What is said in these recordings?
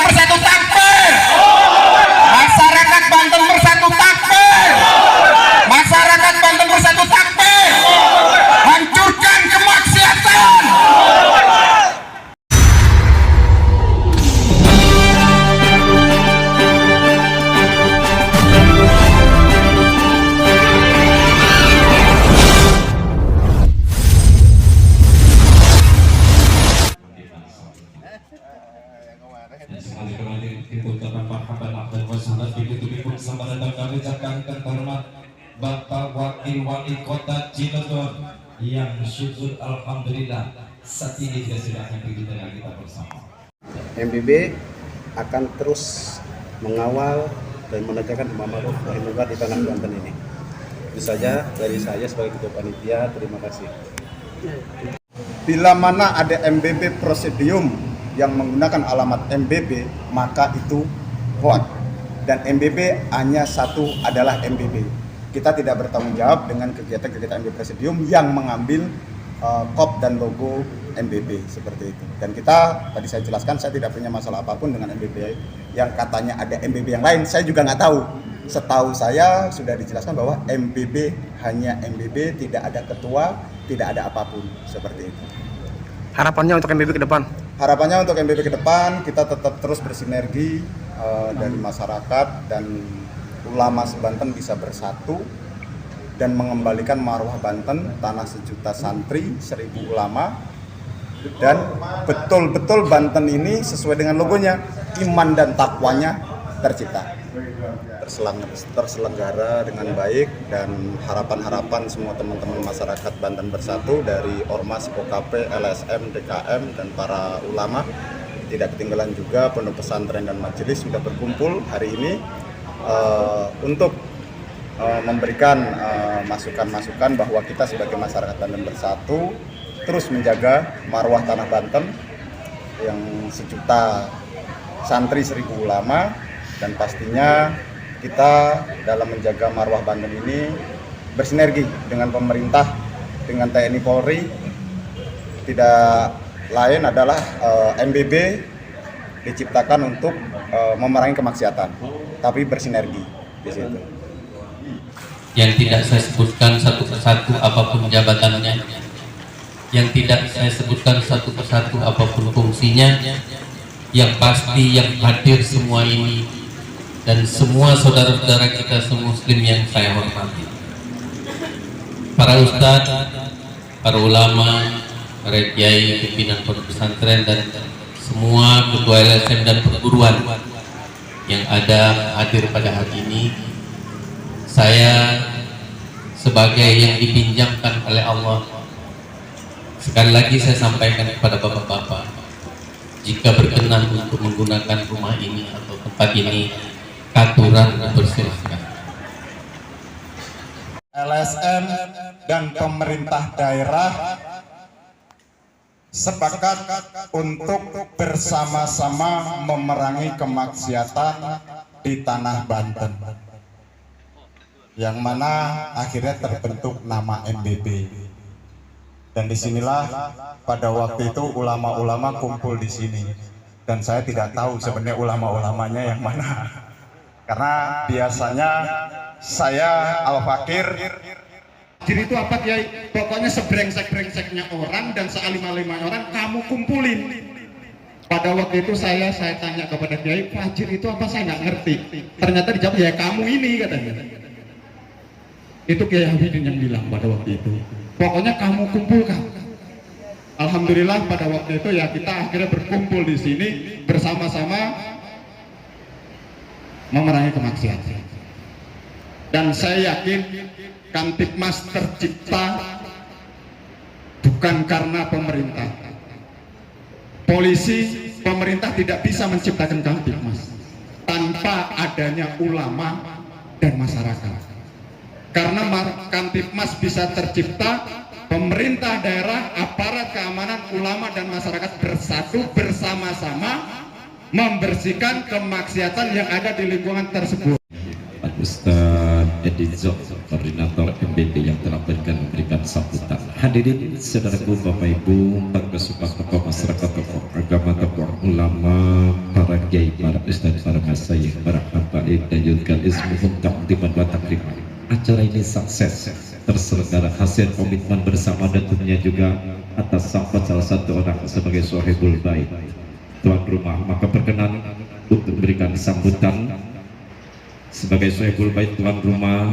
bersatu takbir. Masyarakat Banten bersatu takbir. Masyarakat Banten bersatu takbir. Hancurkan kemaksiatan. Sekali kembali kita ucapkan marhaban dan wassalam begitu selamat datang kami ucapkan terhormat Bapak Wakil Wali Kota Cilegon yang syukur alhamdulillah saat ini sudah akan pergi dengan kita bersama. MBB akan terus mengawal dan menegakkan imam ma'ruf nahi munkar di tanah Banten ini. Itu saja dari saya sebagai ketua panitia. Terima kasih. Bila mana ada MBB Presidium yang menggunakan alamat MBB, maka itu hoax. Dan MBB hanya satu, adalah MBB. Kita tidak bertanggung jawab dengan kegiatan-kegiatan MBB Presidium yang mengambil kop dan logo MBB seperti itu. Dan kita, tadi saya jelaskan, saya tidak punya masalah apapun dengan MBB yang katanya ada MBB yang lain. Saya juga nggak tahu. Setahu saya sudah dijelaskan bahwa MBB hanya MBB, tidak ada ketua, tidak ada apapun seperti itu. Harapannya untuk MBB ke depan? Harapannya untuk MBB ke depan, kita tetap terus bersinergi dari masyarakat dan ulama sebanten bisa bersatu dan mengembalikan marwah Banten, tanah sejuta santri, 1000 ulama, dan betul-betul Banten ini sesuai dengan logonya, iman dan takwanya tercipta, terselenggara dengan baik. Dan harapan-harapan semua teman-teman masyarakat Banten bersatu dari Ormas, OKP, LSM, DKM, dan para ulama. Tidak ketinggalan juga pondok pesantren dan majelis sudah berkumpul hari ini untuk memberikan masukan-masukan bahwa kita sebagai masyarakat Banten bersatu terus menjaga marwah tanah Banten yang sejuta santri, 1000 ulama. Dan pastinya kita dalam menjaga marwah Banten ini bersinergi dengan pemerintah, dengan TNI Polri. Tidak lain adalah MBB diciptakan untuk memerangi kemaksiatan, tapi bersinergi di situ. Yang tidak saya sebutkan satu persatu apapun jabatannya, yang tidak saya sebutkan satu persatu apapun fungsinya, yang pasti yang hadir semua ini dan semua saudara-saudara kita semua muslim yang saya hormati, para ustadz, para ulama, para kiai, pimpinan pondok pesantren, dan semua ketua LSM dan perguruan yang ada hadir pada hari ini. Saya sebagai yang dipinjamkan oleh Allah, sekali lagi saya sampaikan kepada bapak-bapak, jika berkenan untuk menggunakan rumah ini atau tempat ini, aturan dipersilahkan. LSM dan pemerintah daerah sepakat untuk bersama-sama memerangi kemaksiatan di tanah Banten, yang mana akhirnya terbentuk nama MBB. Dan disinilah pada waktu itu ulama-ulama kumpul di sini, dan saya tidak tahu sebenarnya ulama-ulamanya yang mana, karena biasanya saya Al-Fakir. Jadi itu apa Kiai? Pokoknya sebrengsek-brengseknya orang dan sealim-alimnya orang kamu kumpulin. Pada waktu itu saya tanya kepada Kiai, Fajir itu apa, saya nggak ngerti. Ternyata dijawab, ya kamu ini katanya. Itu Kiai Habibin yang bilang pada waktu itu. Pokoknya kamu kumpulkan. Alhamdulillah pada waktu itu ya kita akhirnya berkumpul di sini bersama-sama memerangi kemaksiatan. Dan saya yakin Kamtibmas tercipta bukan karena pemerintah. Polisi, pemerintah tidak bisa menciptakan Kamtibmas tanpa adanya ulama dan masyarakat. Karena Kamtibmas bisa tercipta, pemerintah daerah, aparat keamanan, ulama dan masyarakat bersatu bersama-sama membersihkan kemaksiatan yang ada di lingkungan tersebut. Ustaz Edizo, koordinator MBB yang telah memberikan sambutan. Hadirin saudaraku, Bapak Ibu, para semua tokoh masyarakat, tokoh agama, tokoh ulama, para kiai, para ustaz, para masyayikh, para habaib dan juga ismuhum takdiman wa takriman. Acara ini sukses terselenggara hasil komitmen bersama dan tentunya juga atas sambat salah satu orang sebagai sahibul bait, tuan rumah. Maka berkenan untuk memberikan sambutan sebagai sahibul bait tuan rumah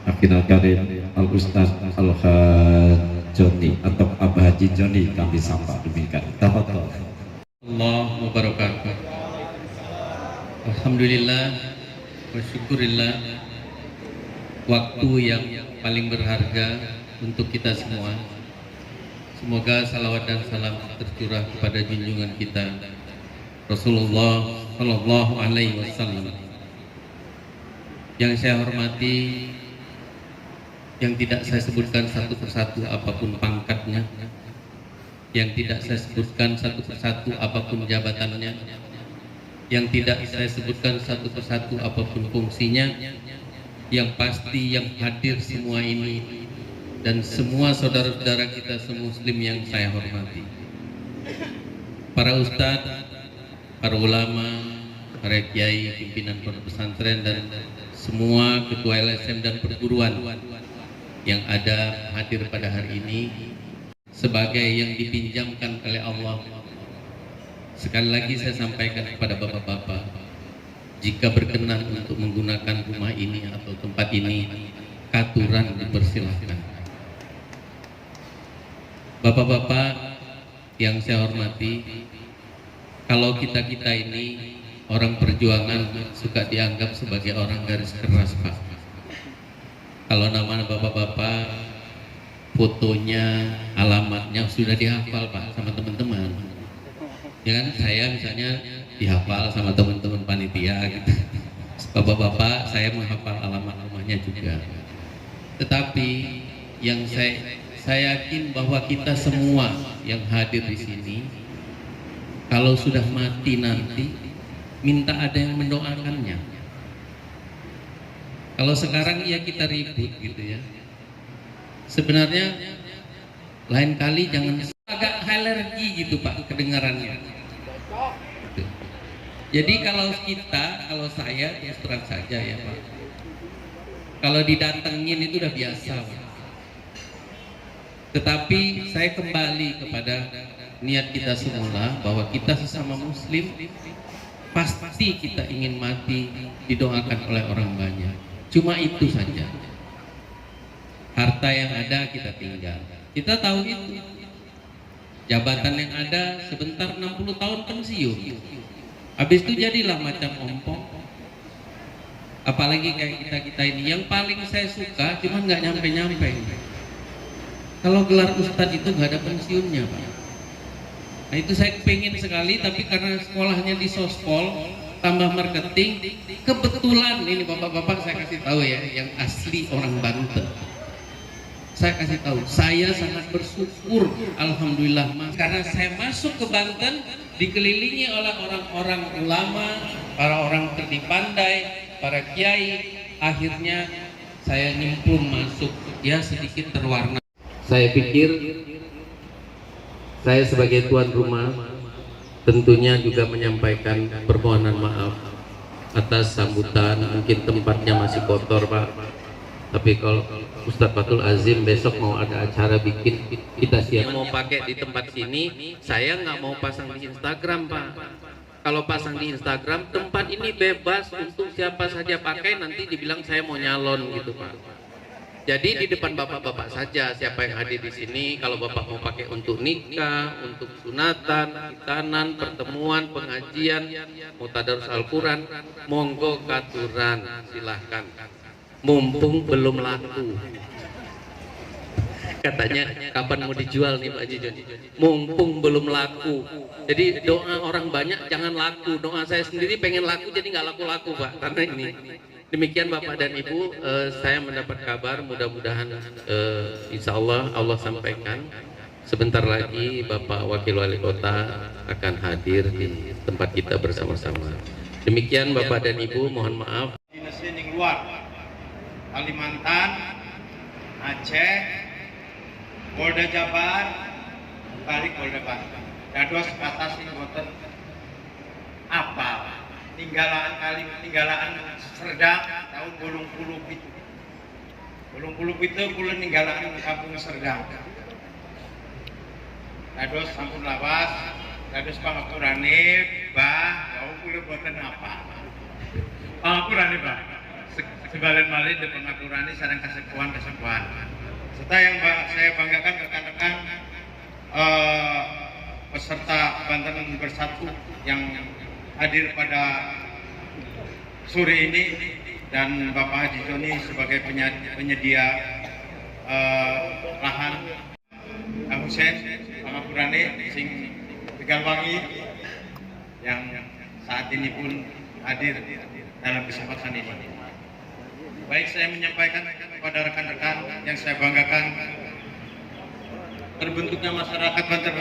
Akinal Karim Al Ustaz Al Joni atau Abah Haji Joni, kami sapa demikian. Tafadhol. Allah wabarakatuh. Alhamdulillah wa syukurillah, waktu yang paling berharga untuk kita semua. Semoga salawat dan salam tercurah kepada junjungan kita Rasulullah Shallallahu Alaihi Wasallam. Yang saya hormati, yang tidak saya sebutkan satu persatu apapun pangkatnya, yang tidak saya sebutkan satu persatu apapun jabatannya, yang tidak saya sebutkan satu persatu apapun fungsinya, yang pasti yang hadir semua ini dan semua saudara-saudara kita semuslim yang saya hormati, para ustadz, para ulama, para kiai, pimpinan pondok pesantren dan semua ketua LSM dan perguruan yang ada hadir pada hari ini sebagai yang dipinjamkan oleh Allah. Sekali lagi saya sampaikan kepada bapak-bapak, jika berkenan untuk menggunakan rumah ini atau tempat ini, katuran dipersilahkan. Bapak-bapak yang saya hormati, kalau kita-kita ini orang perjuangan suka dianggap sebagai orang garis keras, Pak. Kalau nama bapak-bapak, fotonya, alamatnya sudah dihafal, Pak, sama teman-teman. Ya kan, saya misalnya dihafal sama teman-teman panitia gitu. Bapak-bapak saya menghafal alamat rumahnya juga. Tetapi yang saya yakin bahwa kita semua yang hadir di sini, kalau sudah mati nanti minta ada yang mendoakannya. Kalau sekarang ya kita ribut gitu ya. Sebenarnya lain kali jangan agak alergi gitu Pak kedengarannya. Gitu. Jadi kalau saya terus terang saja ya Pak, kalau didatengin itu udah biasa Pak. Tetapi saya kembali kepada niat kita semula bahwa kita sesama muslim pasti kita ingin mati didoakan oleh orang banyak. Cuma itu saja. Harta yang ada kita tinggal. Kita tahu itu. Jabatan yang ada sebentar 60 tahun pensiun. Habis itu jadilah macam ompong. Apalagi kayak kita ini. Yang paling saya suka cuma nggak nyampe-nyampe. Kalau gelar ustadz itu nggak ada pensiunnya Pak. Nah itu saya pengen sekali, tapi karena sekolahnya di Sospol tambah marketing, kebetulan ini bapak-bapak saya kasih tahu ya, yang asli orang Banten. Saya kasih tahu, saya sangat bersyukur, alhamdulillah Mas, karena saya masuk ke Banten dikelilingi oleh orang-orang ulama, para orang terdi pandai, para kiai. Akhirnya saya nyemplung masuk, ya sedikit terwarna. Saya pikir saya sebagai tuan rumah tentunya juga menyampaikan permohonan maaf atas sambutan. Mungkin tempatnya masih kotor Pak, tapi kalau Ustadz Fatul Azim besok mau ada acara bikin, kita siap. Mau pakai di tempat sini, saya nggak mau pasang di Instagram Pak. Kalau pasang di Instagram, tempat ini bebas untuk siapa saja pakai, nanti dibilang saya mau nyalon gitu Pak. Jadi di depan bapak-bapak saja siapa yang hadir di sini. Kalau bapak mau pakai untuk nikah, untuk sunatan, khitanan, pertemuan, pengajian, mau tadarus Al-Quran, monggo katuran, silahkan. Mumpung belum laku. Katanya kapan mau dijual nih Pak Haji Joni? Mumpung belum laku. Jadi doa orang banyak jangan laku. Doa saya sendiri pengen laku jadi nggak laku-laku Pak. Karena ini. Demikian Bapak dan Ibu, saya mendapat kabar mudah-mudahan insya Allah sampaikan sebentar lagi Bapak Wakil Wali Kota akan hadir di tempat kita bersama-sama. Demikian Bapak dan Ibu, mohon maaf. luar, Kalimantan, Aceh, Polda Jabar, balik Polda Banten. Dados batasi boten apa tinggalan Serdang tahun 80 itu. 80 itu kula ninggalan kampung Serdang. Dados sampun lawas, dados pangapurane bah, wau kula boten apa. Pangapurane bah. Sebalen malih de pangapurane sareng kasepuan. Serta yang saya banggakan rekan-rekan peserta Banten Bersatu yang hadir pada sore ini dan Bapak Haji Joni sebagai penyedia lahan, Kang Husen, Pangapurane, sing Tegalwangi yang saat ini pun hadir dalam kesempatan ini. Baik, saya menyampaikan kepada rekan-rekan yang saya banggakan, terbentuknya masyarakat Banten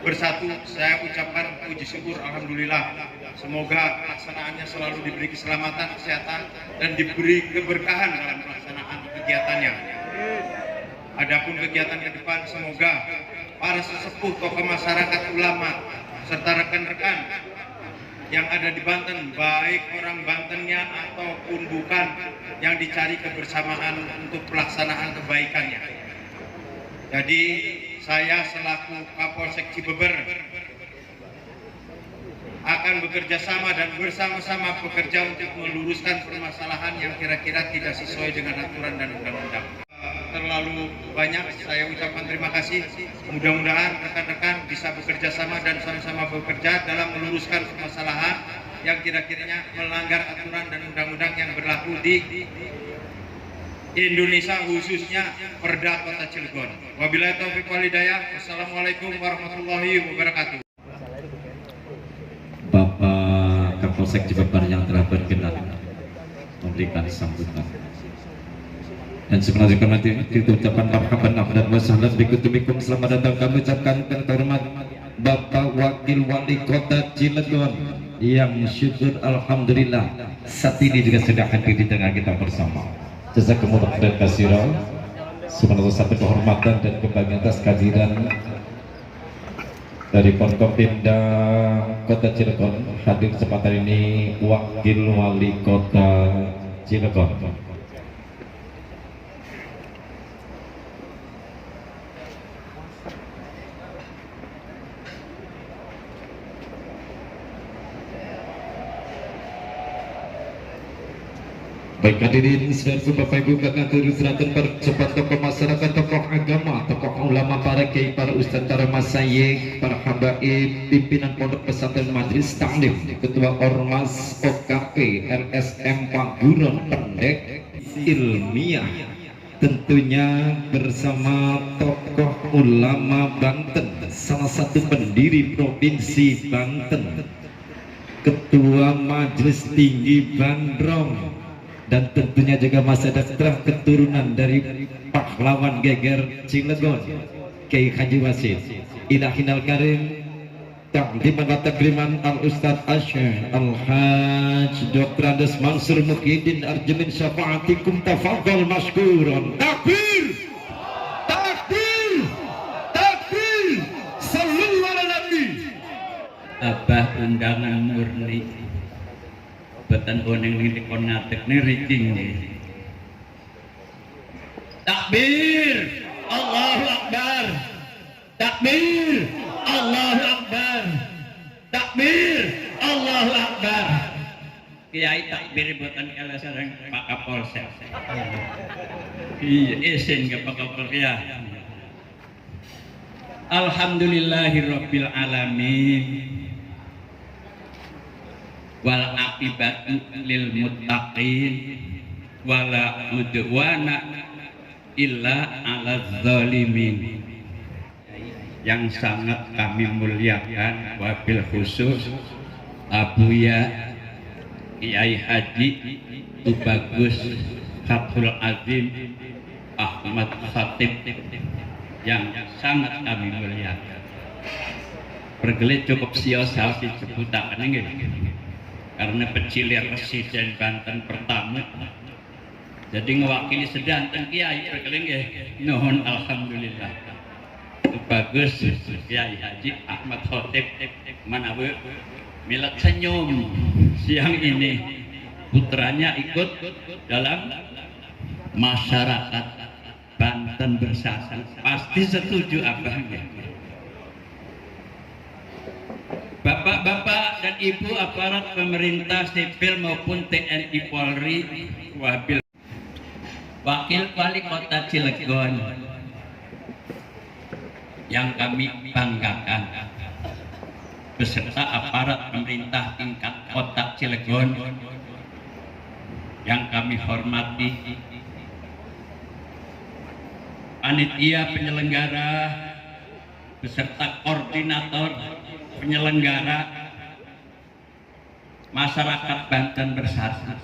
Bersatu, saya ucapkan puji syukur, alhamdulillah. Semoga pelaksanaannya selalu diberi keselamatan, kesehatan, dan diberi keberkahan dalam pelaksanaan kegiatannya. Adapun kegiatan ke depan, semoga para sesepuh, tokoh masyarakat, ulama, serta rekan-rekan yang ada di Banten, baik orang Bantennya ataupun bukan, yang dicari kebersamaan untuk pelaksanaan kebaikannya. Jadi saya selaku Kapolsek Cibeber akan bekerja sama dan bersama-sama bekerja untuk meluruskan permasalahan yang kira-kira tidak sesuai dengan aturan dan undang-undang. Terlalu banyak saya ucapkan terima kasih. Mudah-mudahan rekan-rekan bisa bekerja sama dan sama-sama bekerja dalam meluruskan permasalahan yang kira-kiranya melanggar aturan dan undang-undang yang berlaku di Indonesia, khususnya Perda Kota Cilegon. Wabillahi taufiq wal hidayah. Wassalamualaikum warahmatullahi wabarakatuh. Bapak Kapolsek Cibeber yang telah berkenan memberikan sambutan. Dan sebelum kita ucapkan marhaban dan wassalam bikutubikum, selamat datang kami ucapkan terhormat Bapak Wakil Wali Kota Cilegon yang syukur alhamdulillah saat ini juga sudah hadir di tengah kita bersama. Jazakumullah khairan katsiran. Subhanallah, satu kehormatan dan kebanggaan atas kehadiran dari Forkopimda Kota Cilegon. Hadir kesempatan ini Wakil Wali Kota Cilegon. Baik hadirin saudaraku, Bapak Ibu, kakak terusrakan percepat tokoh masyarakat, tokoh agama, tokoh ulama, para kiai, para ustadz, para masyayikh, para habaib, pimpinan pondok pesantren, majelis taklim, ketua ormas OKP LSM Paguron, pendek ilmiah, tentunya bersama tokoh ulama Banten, salah satu pendiri provinsi Banten, ketua majelis tinggi Bandrong, dan tentunya juga masih ada keturunan dari pahlawan geger Cilegon, Kiai Haji Wasid. Ilahinal karim takdiman wa takriman al Ustadz Asy'ar al Hajj Dr. Andes Mansur Muhyiddin Arjumin syafaatikum tafadhal mashkuran. Takbir, takbir, takbir, sallallahu ala nabi. Abah undangan murni batan oneng ning dikon ngatek ning riking nih. Takbir, Allahu Akbar. Takbir, Allahu Akbar. Takbir, Allahu Akbar. Kiai takbir buatan kala sareng Pak Kapolsek. Iya, isin ke Pak Kapolsek. Alhamdulillahirabbil alamin. Wal aqibatu lil muttaqin wala udwana illa 'alaz zalimin. Yang sangat kami muliakan wabil khusus Abuya Kiai Haji Tubagus Fathul Azim Ahmad Khatib yang sangat kami muliakan. Pergelit cukup siosal disebutakan ini karena pecilir Residen Banten pertama Jadi ngewakili sedanten kiai perkeling nggih. Nuhun alhamdulillah. Bagus Kiai Haji Ahmad Khotib menawi milat senyum siang ini putranya ikut dalam masyarakat Banten Bersatu. Pasti setuju abangnya. Bapak-bapak dan ibu aparat pemerintah sipil maupun TNI Polri, wabil Wakil Wali Kota Cilegon yang kami banggakan beserta aparat pemerintah tingkat Kota Cilegon yang kami hormati, panitia penyelenggara beserta koordinator penyelenggara, masyarakat Banten Bersatu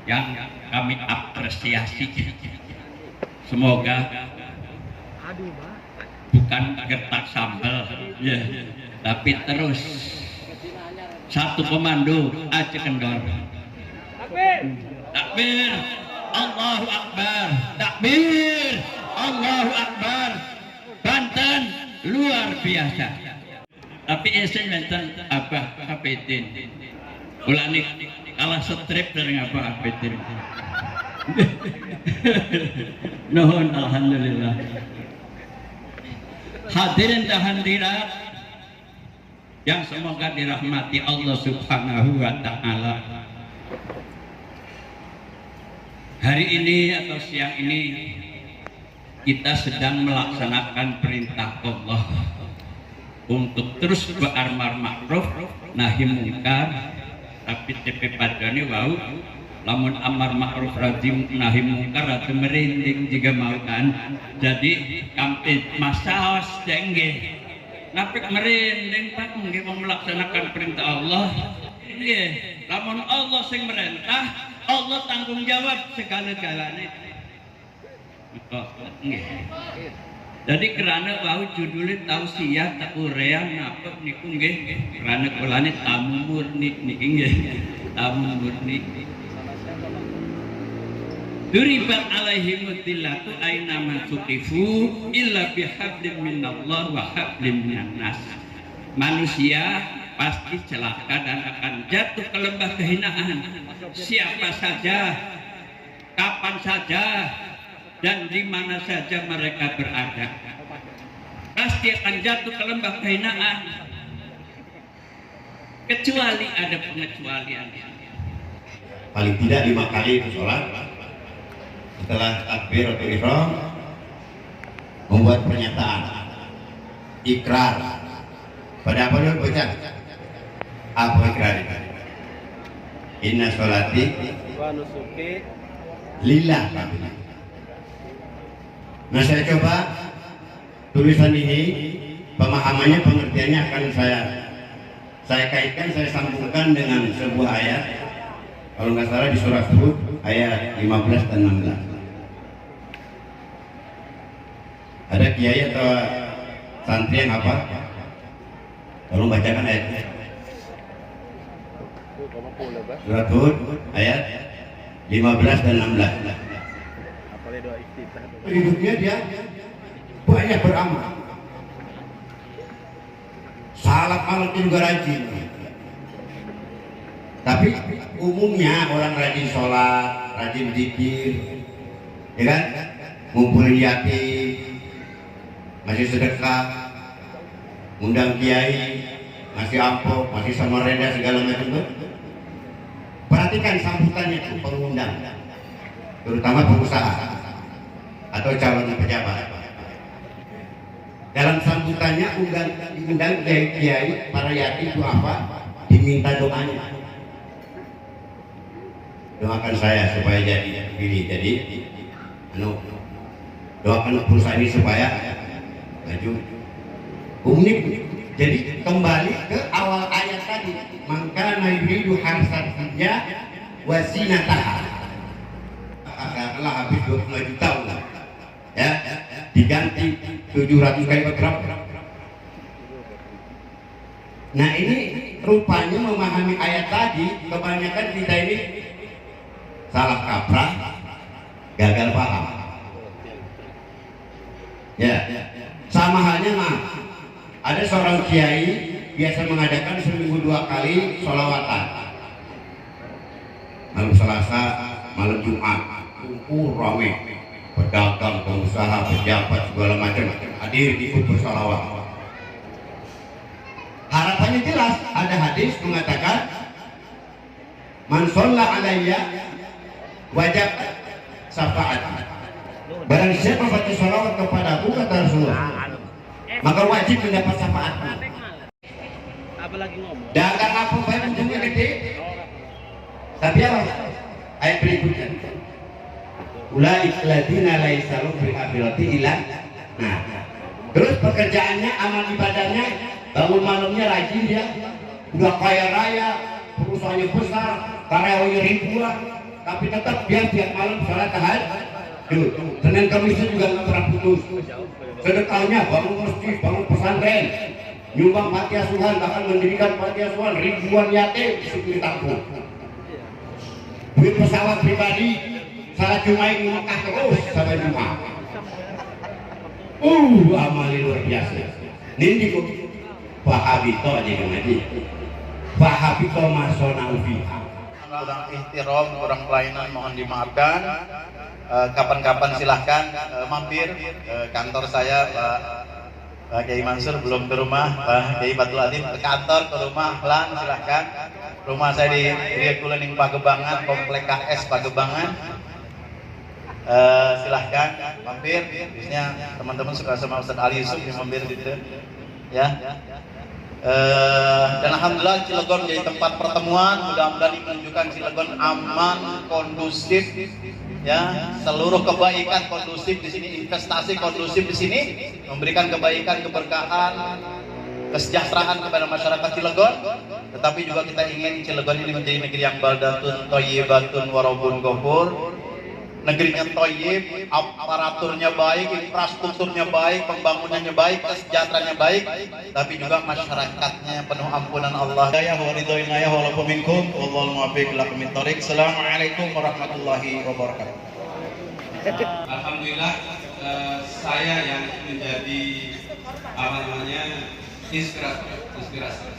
yang kami apresiasi. Semoga bukan gertak sambal, ya, tapi terus satu komando aja kendor. Takbir, Allahu Akbar. Takbir, Allahu Akbar. Banten luar biasa. Tapi esen benten Abah Hafidin. Ulani kalah strip dari Abah Hafidin. Nuhun alhamdulillah. Hadirin dan hadirat yang semoga dirahmati Allah Subhanahu wa taala. Hari ini atau siang ini kita sedang melaksanakan perintah Allah untuk terus beramar ma'ruf nahi mungkar, tapi TP padane wau lamun amar ma'ruf nahi mungkar atau merinding jika mau kan. Jadi kampi masaos dengge napik merinding Pak nggih melaksanakan perintah Allah. Nggih, lamun Allah sing merintah, Allah tanggung jawab segala-galanya. Jadi kerana wau judulnya tausiah tak urean apa niku nggih kerana kulane tamu murni niki nggih tamu murni. Duribat alaihim dzillatu aina man suqifu illa bihablim minallah wa hablim minan nas. Manusia pasti celaka dan akan jatuh ke lembah kehinaan. Siapa saja, kapan saja, dan di mana saja mereka berada, pasti akan jatuh ke lembah kehinaan, kecuali ada pengecualian. Paling tidak 5 kali sholat setelah takbiratul ihram membuat pernyataan ikrar pada apa dulu baca apa ikrar itu? Inna sholati wa nusuki lillah. Nah, saya coba tulisan ini pemahamannya, pengertiannya akan saya kaitkan, saya sambungkan dengan sebuah ayat, kalau nggak salah di surah Hud ayat 15 dan 16. Ada kiai atau santri yang apa? Tolong bacakan ayatnya. Surah Hud ayat 15 dan 16. Hidupnya dia banyak beramal, salat malam juga rajin. Tapi umumnya orang rajin sholat, rajin zikir, ya kan? Ngumpulin yatim, masih sedekah, undang kiai, masih amplop, masih samarenda segala macam. Perhatikan sambutannya itu pengundang, terutama pengusaha atau calon pejabat. Dalam sambutannya diundang kiai, para yatim itu apa? Diminta doanya. Doakan saya supaya jadi pilih, jadi doakan perusahaan ini supaya maju. Unik. Jadi kembali ke awal ayat tadi, maka yuridu harsat dunya wa zinataha. Katakanlah habis 25 juta ulang, ya, diganti 700 kali berapa. Nah, ini rupanya memahami ayat tadi, kebanyakan kita ini salah kaprah, gagal paham. Ya, sama halnya ada seorang kiai biasa mengadakan seminggu 2 kali sholawatan, malam Selasa, malam Jumat, rame, pedagang, pengusaha, pejabat segala macam hadir ikut bersolawat. Harapannya jelas, ada hadis mengatakan man shalla alayya wajib syafaat. Barang siapa baca sholawat kepadaku, kata Rasulullah, maka wajib mendapat syafaat. Dagang apa baik ujungnya gede, tapi apa? Ayat berikutnya, ulaika alladziina laisa lahum fil akhirati illa. Nah, terus pekerjaannya, amal ibadahnya, bangun malamnya rajin dia, udah kaya raya, perusahaannya besar, karyawannya ribuan, tapi tetap dia tiap malam sholat tahajud. Senin Kamisnya juga nggak pernah putus. Sedekahnya bangun masjid, bangun pesantren, nyumbang panti asuhan, bahkan mendirikan panti asuhan ribuan yatim di sekitar kampung. Duit pesawat pribadi, salat Jumat di Mekah terus sampai Jumat. Amalnya luar biasa. Nindi kok Wahabito aja kan aja. Wahabito masona ubiha. Kurang ihtiram, kurang pelayanan mohon dimaafkan. Kapan-kapan silahkan mampir kantor saya, Pak Kiai Mansur belum ke rumah, Pak Kiai Fatul Adim ke kantor, ke rumah pelan silahkan. Rumah saya di Ria Kulening Pagebangan, Komplek KS Pagebangan. Silahkan mampir. Biasanya teman-teman suka sama Ustadz Ali Yusuf yang mampir gitu, ya. Dan alhamdulillah Cilegon jadi tempat pertemuan. Mudah-mudahan ini menunjukkan Cilegon aman, kondusif, ya, seluruh kebaikan kondusif di sini, investasi kondusif di sini, memberikan kebaikan, keberkahan, kesejahteraan kepada masyarakat Cilegon. Tetapi juga kita ingin Cilegon ini menjadi negeri yang baldatun thayyibatun warabun ghafur. Negerinya thayyib, aparaturnya baik, infrastrukturnya baik, pembangunannya baik, kesejahteraannya baik, tapi juga masyarakatnya penuh ampunan Allah. Assalamualaikum warahmatullahi wabarakatuh. Alhamdulillah, saya yang menjadi inspirasi.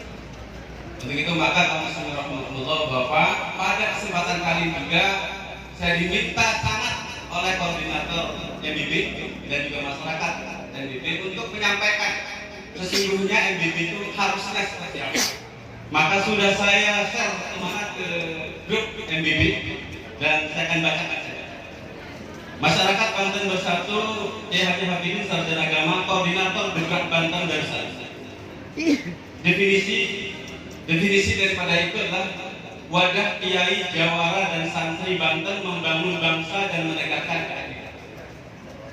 Untuk itu maka kami semua rahmatullah Bapak, pada kesempatan kali juga saya diminta sangat oleh koordinator MBB dan juga masyarakat MBB untuk menyampaikan sesungguhnya MBB itu harusnya seperti apa. Maka sudah saya share semangat ke grup MBB dan saya akan bacakan saja. Masyarakat Banten Bersatu, Kiai Haji Habibin Sarjana Agama, Koordinator Bergerak Banten Bersatu. Definisi daripada itu adalah wadah kiai, jawara, dan santri Banten membangun bangsa dan menegakkan keadilan.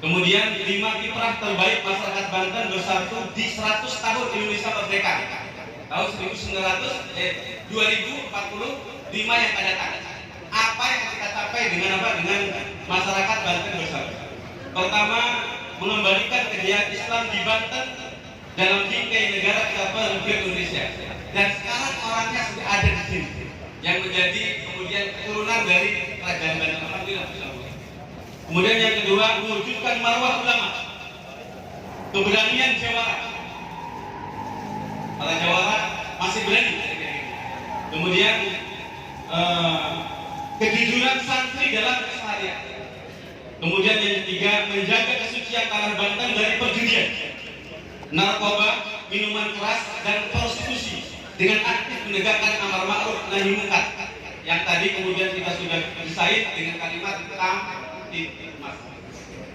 Kemudian 5 kiprah terbaik masyarakat Banten Bersatu di 100 tahun Indonesia merdeka. Tahun 2040, 5 yang akan datang. Apa yang kita capai dengan apa? Dengan masyarakat Banten Bersatu. Pertama, mengembalikan kejayaan Islam di Banten dalam bingkai negara kesatuan Republik Indonesia. Dan sekarang orangnya sudah ada di sini, yang menjadi kemudian keturunan dari kerajaan Banten. Alhamdulillah. Kemudian yang kedua, mewujudkan marwah ulama, keberanian jawara. Para jawara masih berani. Kemudian kejujuran santri dalam keseharian. Kemudian yang ketiga, menjaga kesucian tanah Banten dari perjudian, narkoba, minuman keras, dan prostitusi dengan aktif menegakkan amar ma'ruf nahi munkar. Yang tadi kemudian kita sudah desain dengan kalimat kamtibmas.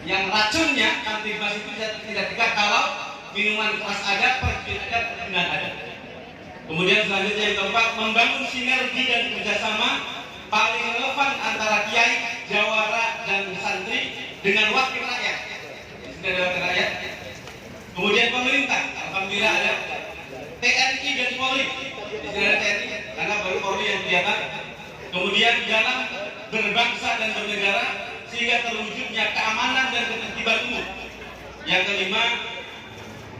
Yang racunnya kamtibmas itu tidak tegak kalau minuman keras ada, perjudian ada, perjudian ada. Kemudian selanjutnya yang keempat, membangun sinergi dan kerjasama paling relevan antara kiai, jawara, dan santri dengan wakil rakyat. Sudah ada wakil rakyat. Kemudian pemerintah, alhamdulillah ada TNI dan Polri. Di sini ada TNI karena baru Polri yang kelihatan. Kemudian dalam berbangsa dan bernegara sehingga terwujudnya keamanan dan ketertiban umum. Yang kelima,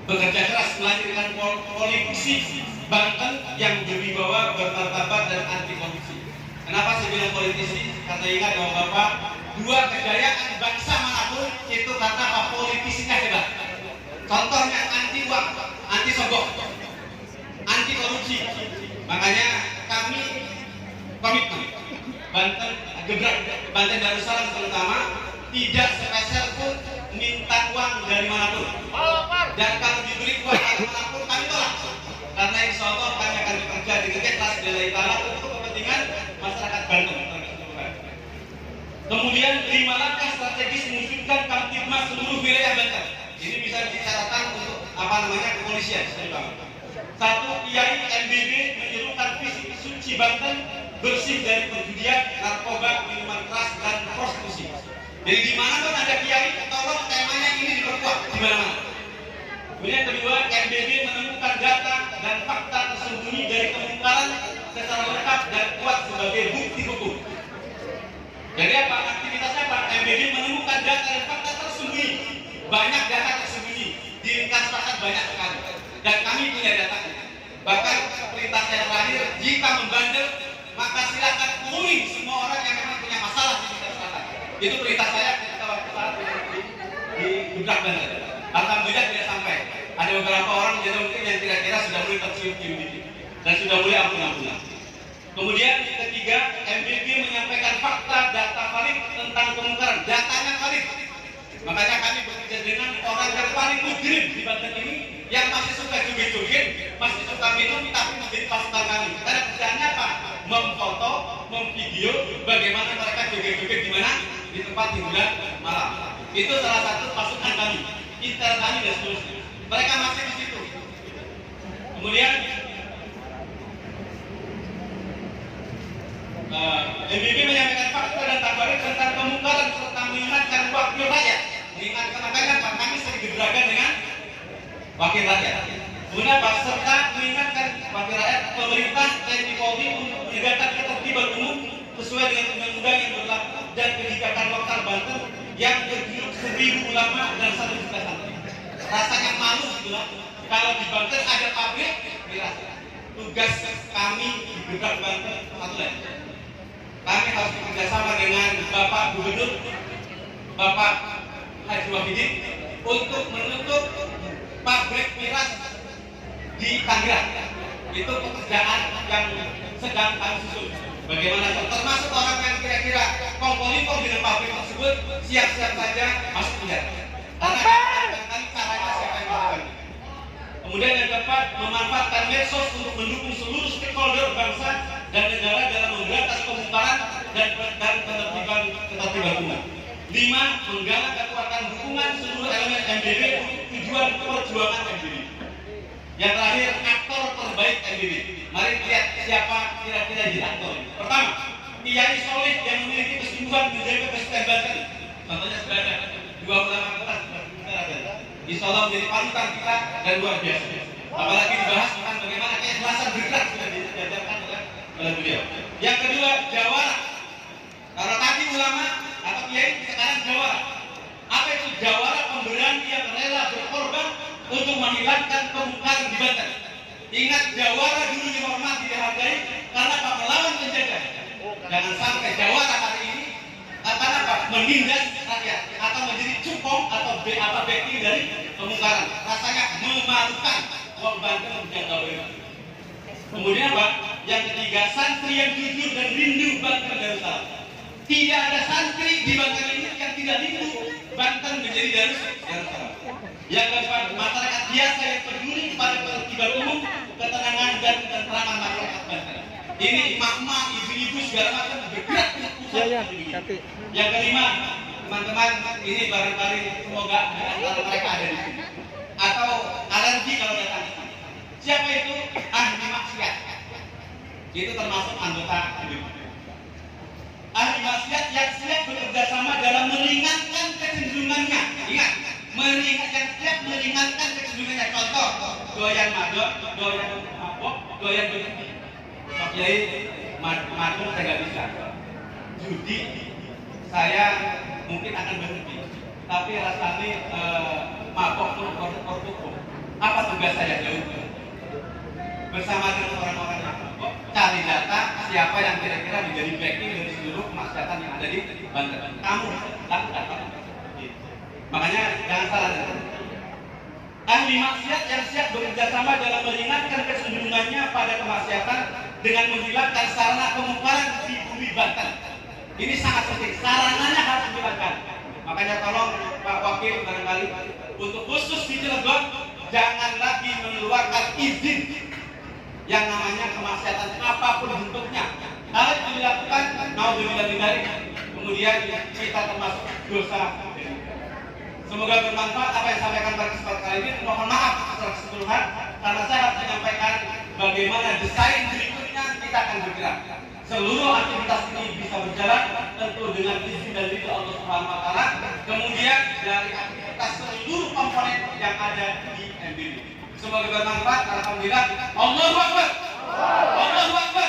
bekerja keras melahirkan politisi Banten yang berwibawa, bermartabat, dan anti korupsi. Kenapa saya bilang politisi? Karena ingat Bapak-bapak, dua kejayaan bangsa manapun itu karena apa? Politisinya hebat. Contohnya anti uang, anti sogok, anti korupsi. Makanya kami komitmen Banten, gebrak Banten Darussalam terutama tidak sepeser pun minta uang dari manapun. Dan kalau diberi uang dari manapun kami tolak. Karena insya Allah kami akan bekerja dengan ikhlas lillahi ta'ala untuk kepentingan masyarakat Banten. Kemudian 5 langkah strategis mewujudkan Kamtibmas seluruh wilayah Banten. Ini bisa dicatatkan untuk kepolisian. 1. Kiai MBB menyerukan visi suci Banten bersih dari perjudian, narkoba, minuman keras, dan prostitusi. Jadi di mana pun ada kiai, tolong temanya ini diperkuat di mana-mana. Kemudian kedua, MBB menemukan data dan fakta tersembunyi dari kemungkaran secara lengkap dan kuat sebagai bukti hukum. Jadi apa aktivitasnya? Pak MBB menemukan data dan fakta tersembunyi, banyak data tersembunyi di lingkas pasar banyak sekali, dan kami punya data. Bahkan perintah saya terakhir, jika membandel maka silakan hubungi semua orang yang memang punya masalah di lingkas pasar. Itu perintah saya ketika waktu saat di Gebrak Banten. Alhamdulillah tidak sampai. Ada beberapa orang jadi mungkin yang kira-kira sudah mulai tercium-cium dikit dan sudah mulai ampun-ampunan. Kemudian ketiga, MBB menyampaikan fakta data valid tentang kemungkaran. Datanya valid. Makanya kami bekerja dengan orang yang paling mujrim di Banten ini, yang masih suka joget-joget, masih suka minum, tapi menjadi pasukan kami. Karena kerjaannya apa? Memfoto, memvideo bagaimana mereka joget-joget di mana? Di tempat hiburan malam. Itu salah satu pasukan kami, intel kami dan seterusnya. Mereka masih di situ. Kemudian MBB menyampaikan fakta dan tabarik tentang kemungkaran serta mengingatkan wakil rakyat. Mengingatkan apa? Kami sering gebrakan dengan wakil rakyat. Kemudian serta mengingatkan wakil rakyat pemerintah TNI Polri untuk menegakkan ketertiban umum sesuai dengan undang-undang yang berlaku dan kebijakan lokal Banten yang berjuluk 1000 ulama dan 1 juta santri. Rasanya malu gitulah kalau di Banten ada pabrik miras. Tugas kami di Gebrak Banten satu lagi. Kami harus bekerjasama dengan Bapak Gubernur, Bapak Haji Wahidin untuk menutup pabrik miras di Tangerang. Itu pekerjaan yang sedang kami susun. Bagaimana termasuk orang yang kira-kira kompor dengan pabrik tersebut siap-siap saja masuk penjara. Karena caranya siapa yang melakukan. Kemudian yang keempat, memanfaatkan medsos untuk mendukung seluruh stakeholder bangsa dan negara dalam memberantas kemungkaran dan ketertiban umum. 5. Menggalak kekuatan dukungan seluruh elemen MBB untuk tujuan perjuangan MBB. Yang terakhir, aktor terbaik MBB. Mari lihat siapa kira-kira jadi aktor. Pertama, Kiai Soleh yang memiliki kesungguhan menjaga kesehatan Banten. Contohnya sudah ada 2 ulama kelas kita ada. Insya Allah menjadi panutan kita dan luar biasa. Apalagi dibahas tentang bagaimana keikhlasan bergerak sudah diajarkan oleh beliau. Yang kedua, jawara. Kalau tadi ulama atau kiai, sekarang jawara. Apa itu jawara? Pemberani yang rela berkorban untuk menghilangkan kemungkaran di Banten. Ingat, jawara dulu dihormati, dihargai karena apa? Melawan penjajah. Jangan sampai jawara hari ini karena apa? Menindas rakyat atau menjadi cupong atau backing dari kemungkaran. Rasanya memalukan. Wong Banten menjaga bagaimana. Kemudian apa? Yang ketiga, santri yang jujur dan rindu Banten Darussalam. Tidak ada santri di Banten ini yang tidak rindu Banten menjadi Darussalam. Yang keempat, masyarakat biasa yang peduli kepada ketertiban umum, ketenangan dan ketentraman masyarakat Banten. Ini emak-emak, ibu-ibu segala macam bergerak untuk pusat. Yang kelima, teman-teman, ini barangkali semoga antara mereka ada di sini. Atau alergi kalau datang ke sini. Siapa itu? Ahli maksiat. Itu termasuk anggota MBB. Ahli maksiat yang siap bekerja sama dalam meringankan kecenderungannya. Ingat, meringankan kecenderungannya. Contoh, doyan madon, doyan mabok, doyan berhenti. Pak Kiai, madon saya nggak bisa. Judi, saya mungkin akan berhenti. Tapi rasanya mabok pun korupsi. Apa tugas saya jauh? Bersama dengan orang-orang yang mabok, cari data siapa yang kira-kira menjadi backing dari seluruh kemaksiatan yang ada di Banten. Kamu lakukan. Makanya jangan salah. Ahli maksiat yang siap bekerja sama dalam meringankan kecenderungannya pada kemaksiatan dengan menghilangkan sarana kemungkaran di bumi Banten. Ini sangat penting. Sarananya harus dihilangkan. Makanya tolong Pak Wakil barangkali untuk khusus di Cilegon jangan lagi mengeluarkan izin yang namanya kemaksiatan apapun bentuknya. Hal itu dilakukan naudzubillah kemudian kita termasuk dosa. Semoga bermanfaat apa yang disampaikan pada kesempatan kali ini. Mohon maaf secara keseluruhan karena saya harus menyampaikan bagaimana desain berikutnya kita akan bergerak. Seluruh aktivitas ini bisa berjalan tentu dengan izin dan ridho Allah Subhanahu wa taala. Kemudian dari aktivitas seluruh komponen yang ada di MBB. Semoga bermanfaat. Alhamdulillah. Allahu Akbar. Allahu Akbar.